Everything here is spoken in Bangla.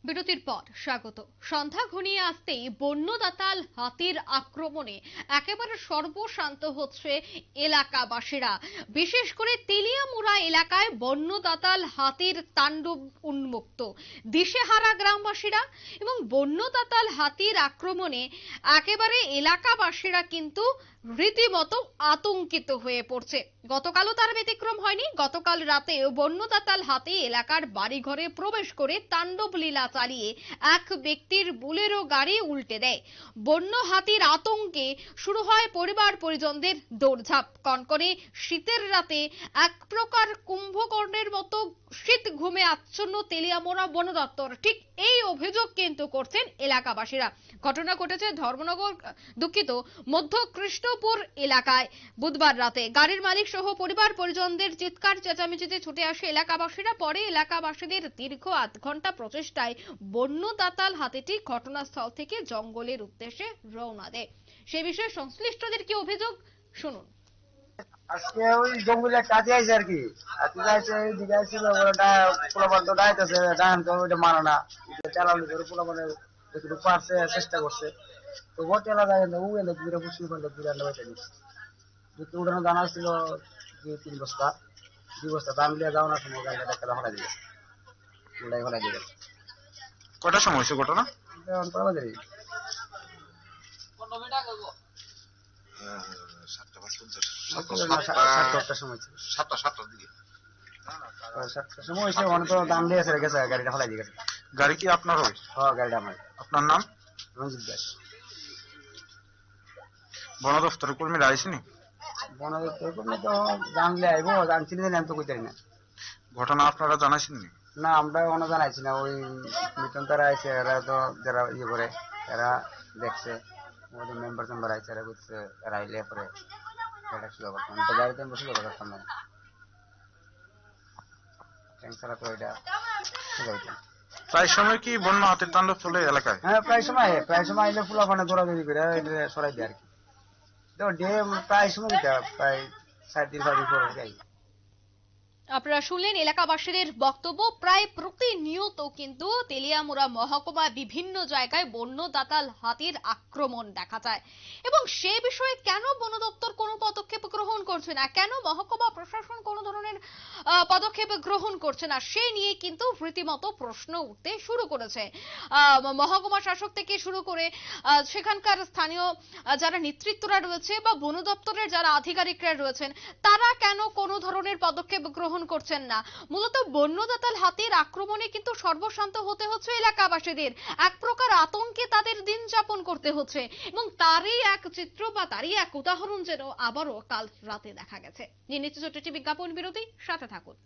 বিরতির পর স্বাগত। সন্ধ্যা ঘনিয়ে আসতেই বন্য দাতাল হাতির আক্রমণে একেবারে সর্বশান্ত হচ্ছে এলাকাবাসীরা। বিশেষ করে তেলিয়ামুড়া এলাকায় বন্য দাতাল হাতির তাণ্ডব উন্মুক্ত। দিশেহারা গ্রামবাসীরা এবং বন্য দাতাল হাতির আক্রমণে একেবারে এলাকাবাসীরা কিন্তু রীতিমতো আতঙ্কিত হয়ে পড়ছে। গতকালও তার ব্যতিক্রম হয়নি। গতকাল রাতেও বন্য দাতাল হাতি এলাকার বাড়িঘরে প্রবেশ করে তাণ্ডব লীলা চালিয়ে এক ব্যক্তির বুলেরো গাড়ি উল্টে দেয়। বন্য হাতির আতঙ্কে শুরু হয় পরিবার পরিজনদের দৌড়ঝাঁপ। কনকনে শীতের রাতে এক প্রকার কুম্ভকর্ণের মতো শীত ঘুমে আচ্ছন্ন তেলিয়ামুড়া বন দপ্তর। ঠিক এই অভিযোগ কিন্তু করছেন এলাকাবাসীরা। ঘটনা ঘটেছে মধ্য কৃষ্ণপুর এলাকায় বুধবার রাতে। গাড়ির মালিক সহ পরিবার পরিজনদের চিৎকার চেঁচামেচিতে ছুটে আসে এলাকাবাসীরা। পরে এলাকাবাসীদের দীর্ঘ আধ ঘন্টা প্রচেষ্টায় বন্য দাতাল হাতিটি ঘটনাস্থল থেকে জঙ্গলের উদ্দেশ্যে রওনা দেয়। সে বিষয়ে সংশ্লিষ্টদের কি অভিযোগ শুনুন। আজকে ওই জঙ্গলের কাছে আইছে আর কি দিকে আসছিল পোলাপান তো ডাইতেছে ডান তো ওইটা মানো না চালানো করে পোলাপানে একটু পারছে চেষ্টা করছে তো হোটেলা যায় ও এনে ঘুরে বসে করলে ঘুরে আনতে পারছে যদি উড়ানো জানা ছিল 2-3 বস্তা 2 বস্তা দাম দিয়ে যাওয়ার সময় গাড়িটা একটা হলা দিয়ে উড়াই হলা দিয়ে কটার সময় হয়েছে ঘটনা? এখন কটা বাজে 7টার সময় ছিল। 7টার দিকে। 7টার সময় হয়েছে অনেক তো দাম দিয়ে গেছে গাড়িটা হলাই দিয়ে গেছে। গাড়ি কি আপনার হয়? হ্যাঁ গাড়িটা আমার। আপনার নাম? রঞ্জিত দাস। বন দপ্তরের কর্মীরা আইসেনি? বন দপ্তর কর্মী তো জানলে আইবো, জানছিলি না আমি তো কইতারি না। ঘটনা আপনারা জানাইছেননি? না আমরা অন্য জানাইছি না, ওই মিটন তারা আইছে এরা তো যারা ইয়ে করে এরা দেখছে ওদের মেম্বার টেম্বার আইছে এরা করছে এরা আইলে পরে এটা শুরু করতাম তো গাড়িতে আমি বসে করতাম না ছাড়া তো এটা শুরু হইতাম। প্রায় সময় কি বন্য হাতির তাণ্ডব চলে এলাকায়? হ্যাঁ প্রায় সময় আইলে ফুলা পানে দৌড়াদৌড়ি করে সরাই দেয় আর কি। তো ডে প্রায় সময় প্রায় 4 দিন 5 দিন পরে যাই। আপনারা শুনলেন এলাকাবাসীদের বক্তব্য। প্রায় প্রতিনিয়ত কিন্তু তেলিয়ামুড়া মহকুমায় বিভিন্ন জায়গায় বন্য দাতাল হাতির আক্রমণ দেখা যায় এবং সে বিষয়ে কেন বন দপ্তর কোনো পদক্ষেপ গ্রহণ করছে না, কেন মহকুমা প্রশাসন কোনো ধরনের পদক্ষেপ গ্রহণ করছে না, সে নিয়ে কিন্তু রীতিমতো প্রশ্ন উঠতে শুরু করেছে। মহকুমা শাসক থেকে শুরু করে সেখানকার স্থানীয় যারা নেতৃত্বরা রয়েছে বা বন দপ্তরের যারা আধিকারিকরা রয়েছেন তারা কেন কোনো ধরনের পদক্ষেপ গ্রহণ করছেন না। মূলত বন্য দাতাল হাতির আক্রমণে কিন্তু সর্বশান্ত হতে হচ্ছে এলাকাবাসীদের। এক প্রকার আতঙ্কে তাদের দিন যাপন করতে হচ্ছে এবং তারই এক চিত্র বা তারই এক উদাহরণ যেন আবারও কাল রাতে দেখা গেছে। নিয়ে নিচ্ছে ছোট্ট একটি বিজ্ঞাপন বিরতি, সাথে থাকুন।